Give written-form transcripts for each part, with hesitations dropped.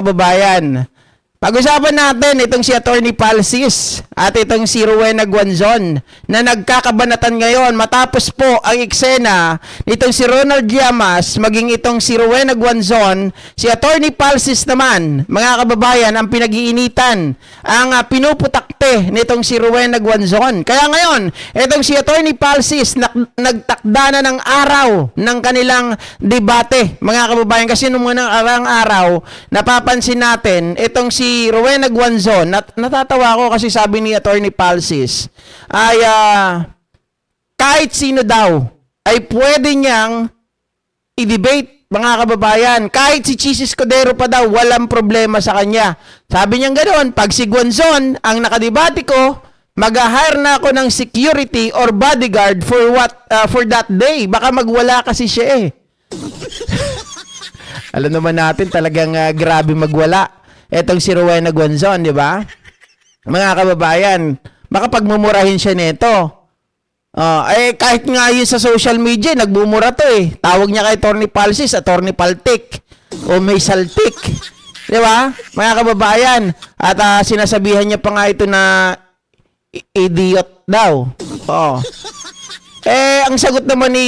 kababayan. Pag-usapan natin itong si Attorney Palsis at itong si Rowena Guanzon na nagkakabanatan ngayon matapos po ang eksena nitong si Ronald Llamas maging itong si Rowena Guanzon. Si Attorney Palsis naman, mga kababayan, ang pinag-iinitan, ang pinuputakte nitong si Rowena Guanzon. Kaya ngayon, itong si Attorney Palsis nagtakda na ng araw ng kanilang debate, mga kababayan, kasi nung munang araw, napapansin natin itong si Rowena Guanzon, natatawa ako kasi sabi ni Attorney Palsis ay kahit sino daw ay pwede niyang i-debate, mga kababayan. Kahit si Chis Escudero pa daw, walang problema sa kanya. Sabi niya ganoon, pag si Guanzon ang nakadebate ko, mag-hire na ako ng security or bodyguard for that day. Baka magwala kasi siya eh. Alam naman natin talagang grabe magwala etong si Rowena Guanzon, di ba? Mga kababayan, baka pagmumurahin siya nito. Kahit nga yun sa social media, nagbumura to eh. Tawag niya kay Attorney Palsis, Attorney Paltik, o may saltik. Di ba? Mga kababayan, at sinasabihan niya pa nga ito na idiot daw. Ang sagot naman ni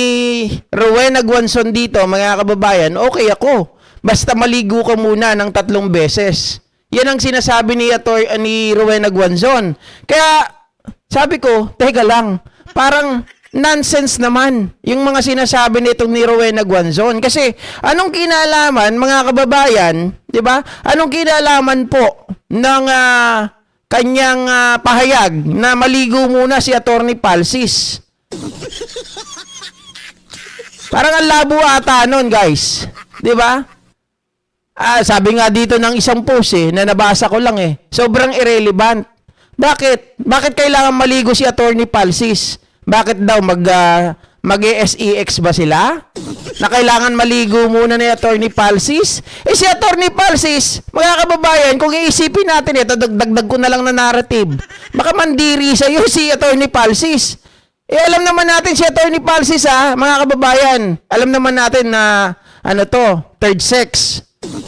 Rowena Guanzon dito, mga kababayan, okay ako. Basta maligo ka muna ng 3 beses. Yan ang sinasabi ni Rowena Guanzon. Kaya, sabi ko, teka lang, parang nonsense naman yung mga sinasabi nitong ni Rowena Guanzon. Kasi, anong kinalaman, mga kababayan, di ba? Anong kinalaman po ng kanyang pahayag na maligo muna si Attorney Palsis? Parang ang labo ata nun, guys. Di ba? Sabi nga dito ng isang post na nabasa ko lang sobrang irrelevant. Bakit? Bakit kailangan maligo si Attorney Palsis? Bakit daw mag-SEX ba sila? Na kailangan maligo muna ni Attorney Palsis? Si Attorney Palsis, mga kababayan, kung iisipin natin ito, dagdag ko na lang na narrative. Baka mandiri sa'yo si Attorney Palsis. Alam naman natin si Attorney Palsis mga kababayan. Alam naman natin na third sex.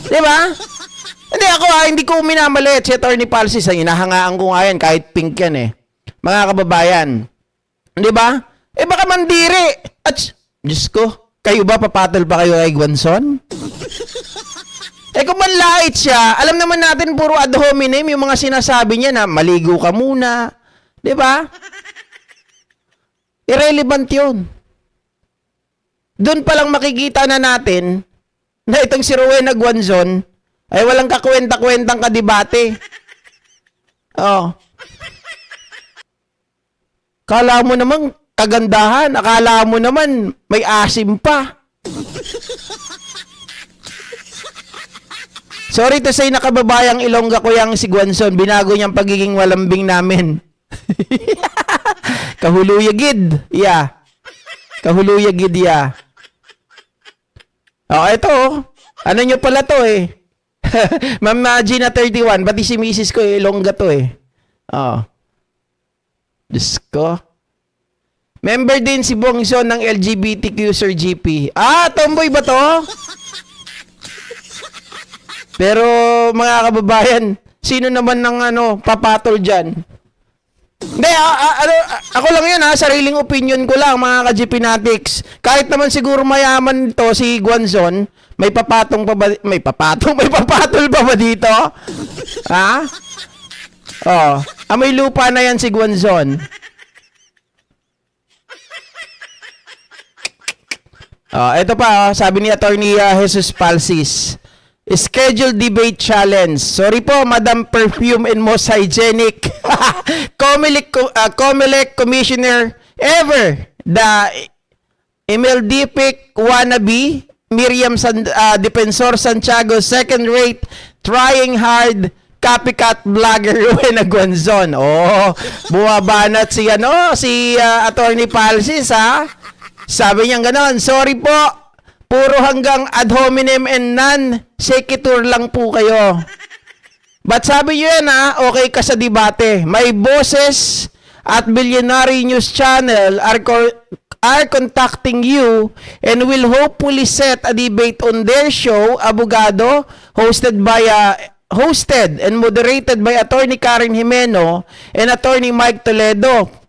Diba? Hindi ako hindi ko minamalit si Attorney Palsis. Hinahangaan ko nga yan kahit pink yan mga kababayan. Diba? Baka mandiri. At, Diyos ko, kayo ba papatol pa kayo kay Guanzon? Kung manlait siya, alam naman natin puro ad hominem yung mga sinasabi niya na maligo ka muna. Diba? Irrelevant yun. Doon palang makikita na natin na itong si Rowena Guanzon ay walang kakwenta-kwentang kadebate. Kala mo naman kagandahan, akala mo naman may asim pa. Sorry to say, nakababayang Ilongga ko yang si Guanzon, binago niyang pagiging walambing namin. Kahuluyagid, yeah. Kahuluyagid, yeah. Ito. Ano nyo pala to Ma'am Gina 31, pati si Mrs. ko Ilongga to Diyos ko. Member din si Bongson ng LGBTQ Sir GP. Tomboy ba to? Pero mga kababayan, sino naman ng papatol dyan? Hindi, ako lang yun sariling opinion ko lang, mga ka-GPnatics. Kahit naman siguro mayaman to si Guanzon, may papatol pa ba dito? May lupa na yan si Guanzon. Ito pa, sabi ni Attorney Jesus Palsis. Schedule debate challenge. Sorry po, Madam Perfume and Most Hygienic. Comelec Commissioner ever. The MLDPIC wannabe. Miriam Defensor Santiago, second rate, trying hard, copycat vlogger Rowena Guanzon. Bumabanat si Attorney Palsis Sabi niya gano'n, sorry po. Puro hanggang ad hominem and non-sequitur lang po kayo. But sabi nyo yan okay ka sa debate. May boses at Billionaire News Channel are contacting you and will hopefully set a debate on their show, Abogado, hosted and moderated by Attorney Karen Jimeno and Attorney Mike Toledo.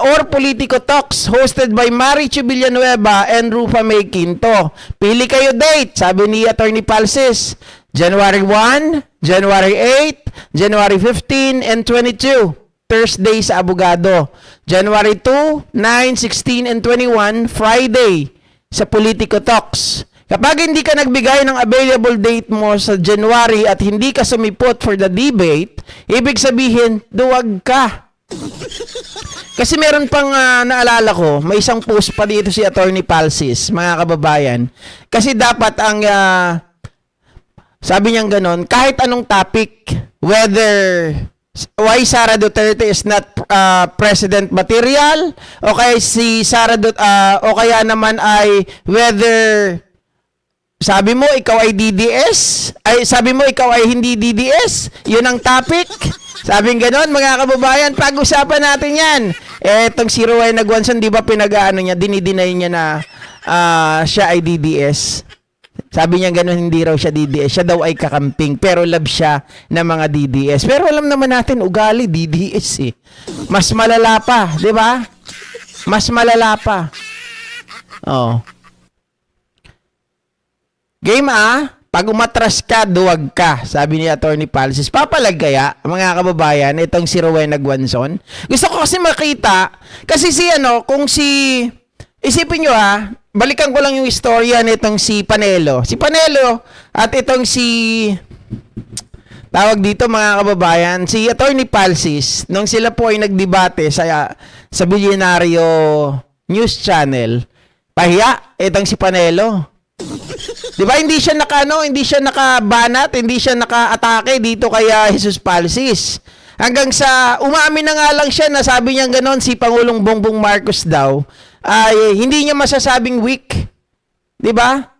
Or Politico Talks, hosted by Marichu Villanueva and Rufa May Quinto. Pili kayo date, sabi ni Attorney Palsis. January 1, January 8, January 15, and 22. Thursday sa Abogado. January 2, 9, 16, and 21, Friday sa Politico Talks. Kapag hindi ka nagbigay ng available date mo sa January at hindi ka sumipot for the debate, ibig sabihin, duwag ka. Kasi meron pang naalala ko, may isang post pa dito si Attorney Palsis, mga kababayan. Kasi dapat ang, sabi niyang ganon, kahit anong topic, whether why Sara Duterte is not president material, o kaya si o kaya naman ay whether sabi mo ikaw ay DDS, sabi mo ikaw ay hindi DDS, yun ang topic. Sabing ganon, mga kababayan, pag-usapan natin yan. Etong si Rowena Guanzon, di ba pinag-ano niya, dinidinay niya na siya ay DDS. Sabi niya gano'n, hindi raw siya DDS. Siya daw ay kakamping, pero love siya ng mga DDS. Pero alam naman natin, ugali, DDS eh. Mas malala pa, di ba? Mas malala pa. Oh. Game pag umatras ka, duwag ka, sabi ni Attorney Palsis. Papalag kaya, mga kababayan, itong si Rowena Guanzon? Gusto ko kasi makita, kasi kung isipin nyo balikan ko lang yung istorya nitong si Panelo. Si Panelo at itong tawag dito mga kababayan, si Attorney Palsis, nung sila po ay nagdebate sa Bilyonaryo News Channel, pahiya, itong si Panelo. Diba, hindi siya nakabanat, hindi siya nakaatake dito kay Jesus Palsis. Hanggang sa umamin na nga lang siya na sabi niya ganon si Pangulong Bongbong Marcos daw ay hindi niya masasabing weak. 'Di ba?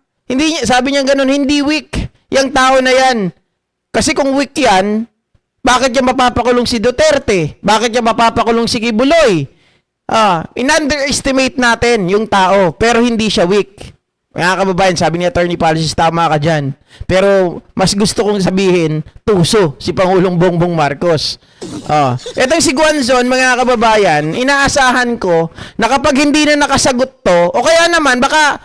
Sabi niya ganon, hindi weak yung tao na 'yan. Kasi kung weak 'yan, bakit niya mapapakulong si Duterte? Bakit niya mapapakulong si Kibuloy? In-underestimate natin yung tao, pero hindi siya weak. Mga kababayan, sabi ni Attorney Palsis, tama ka dyan. Pero mas gusto kong sabihin, tuso si Pangulong Bongbong Marcos. Etong si Guanzon, mga kababayan, inaasahan ko na kapag hindi na nakasagot to, o kaya naman, baka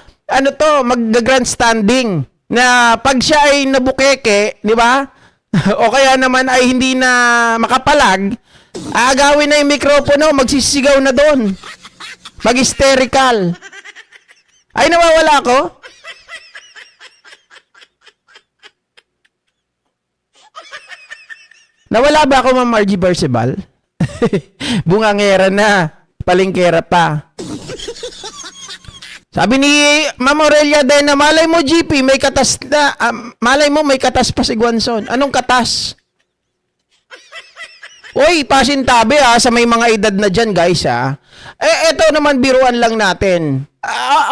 mag-grandstanding na pag siya ay nabukeke, di ba? O kaya naman ay hindi na makapalag, aagawin na yung mikropono, magsisigaw na doon. Mag-hysterical. Ay, nawawala ko? Nawala ba ako, Ma'am Margie Barcebal? Bungangera na. Palingkera pa. Sabi ni Ma'am Aurelia din na malay mo, GP, may katas na. Malay mo, may katas pa si Guanzon. Anong katas? Uy, pasintabi sa may mga edad na dyan, guys eto naman, biruan lang natin.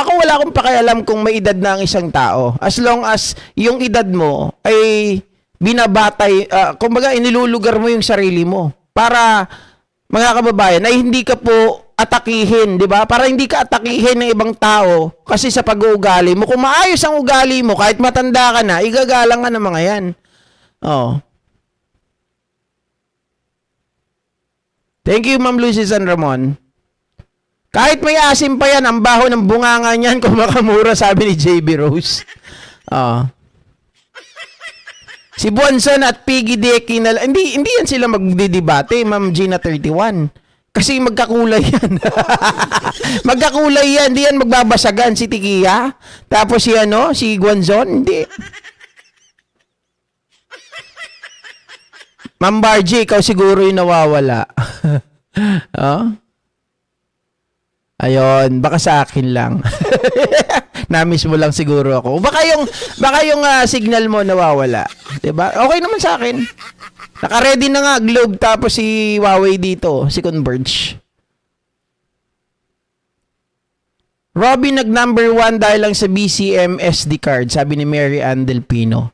Ako wala akong pakialam kung may edad na ang isang tao. As long as yung edad mo ay binabatay, kumbaga inilulugar mo yung sarili mo. Para, mga kababayan, ay hindi ka po atakihin, di ba? Para hindi ka atakihin ng ibang tao kasi sa pag-uugali mo. Kung maayos ang ugali mo, kahit matanda ka na, igagalang ka ng mga yan. Thank you, Ma'am Lucy San Ramon. Kahit may asim pa yan, ang baho ng bunganga niyan kung makamura, sabi ni JB Rose. Si Buanzon at Piggy Deki hindi yan sila magdidebate, Ma'am Gina 31. Kasi magkakulay yan. Magkakulay yan, hindi yan magbabasagan si Tikia. Tapos si Guanzon, hindi. Ma'am Bargie, ikaw siguro yung nawawala. Ayun, baka sa akin lang. Na-miss mo lang siguro ako. Baka yung signal mo nawawala. 'Di ba? Okay naman sa akin. Naka-ready na nga Globe tapos si Huawei dito, si Converge. Robin nag-number 1 dahil lang sa BCM SD card, sabi ni Mary Ann Delpino.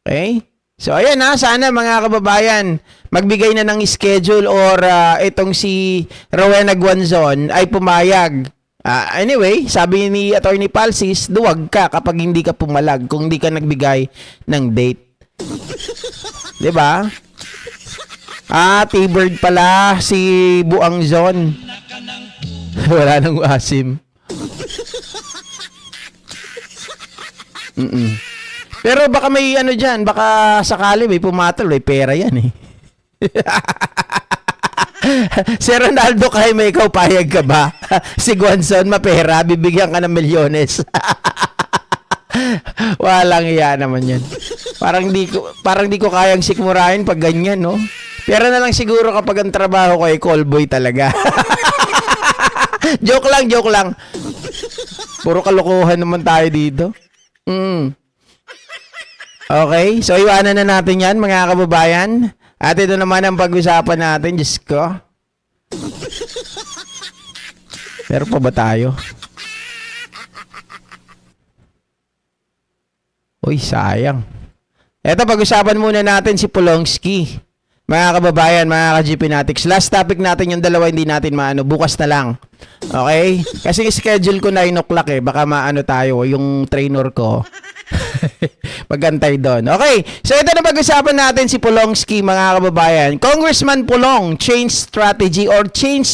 Okay? So ayan sana mga kababayan, magbigay na ng schedule or itong si Rowena Guanzon ay pumayag. Anyway, sabi ni Attorney Palsis, duwag ka kapag hindi ka pumalag kung hindi ka nagbigay ng date. 'Di ba? T-Bird pala si Buang Zon. Wala nang asim. Pero baka may ano dyan, baka sakali may pumatol, may pera yan eh. Si Ronaldo Jaime, ikaw payag ka ba? Si Guanzon mapera, bibigyan ka ng milyones. Walang iya naman yan. Parang di ko kayang sikmurahin pag ganyan, no? Pero na lang siguro kapag ang trabaho ko ay callboy talaga. Joke lang. Puro kalokohan naman tayo dito. Okay, so iwanan na natin yan mga kababayan. At ito naman ang pag-usapan natin, Diyos ko. Meron pa ba tayo? Uy, sayang. Ito, pag-usapan muna natin si Pulongski. Mga kababayan, mga ka-GPnatics. Last topic natin yung dalawa, hindi natin maano. Bukas na lang. Okay? Kasi schedule ko 9 o'clock eh. Baka maano tayo, yung trainer ko. Magantay doon. Okay, so ito na pag-usapan natin si Pulongski, mga kababayan. Congressman Pulong, change strategy or change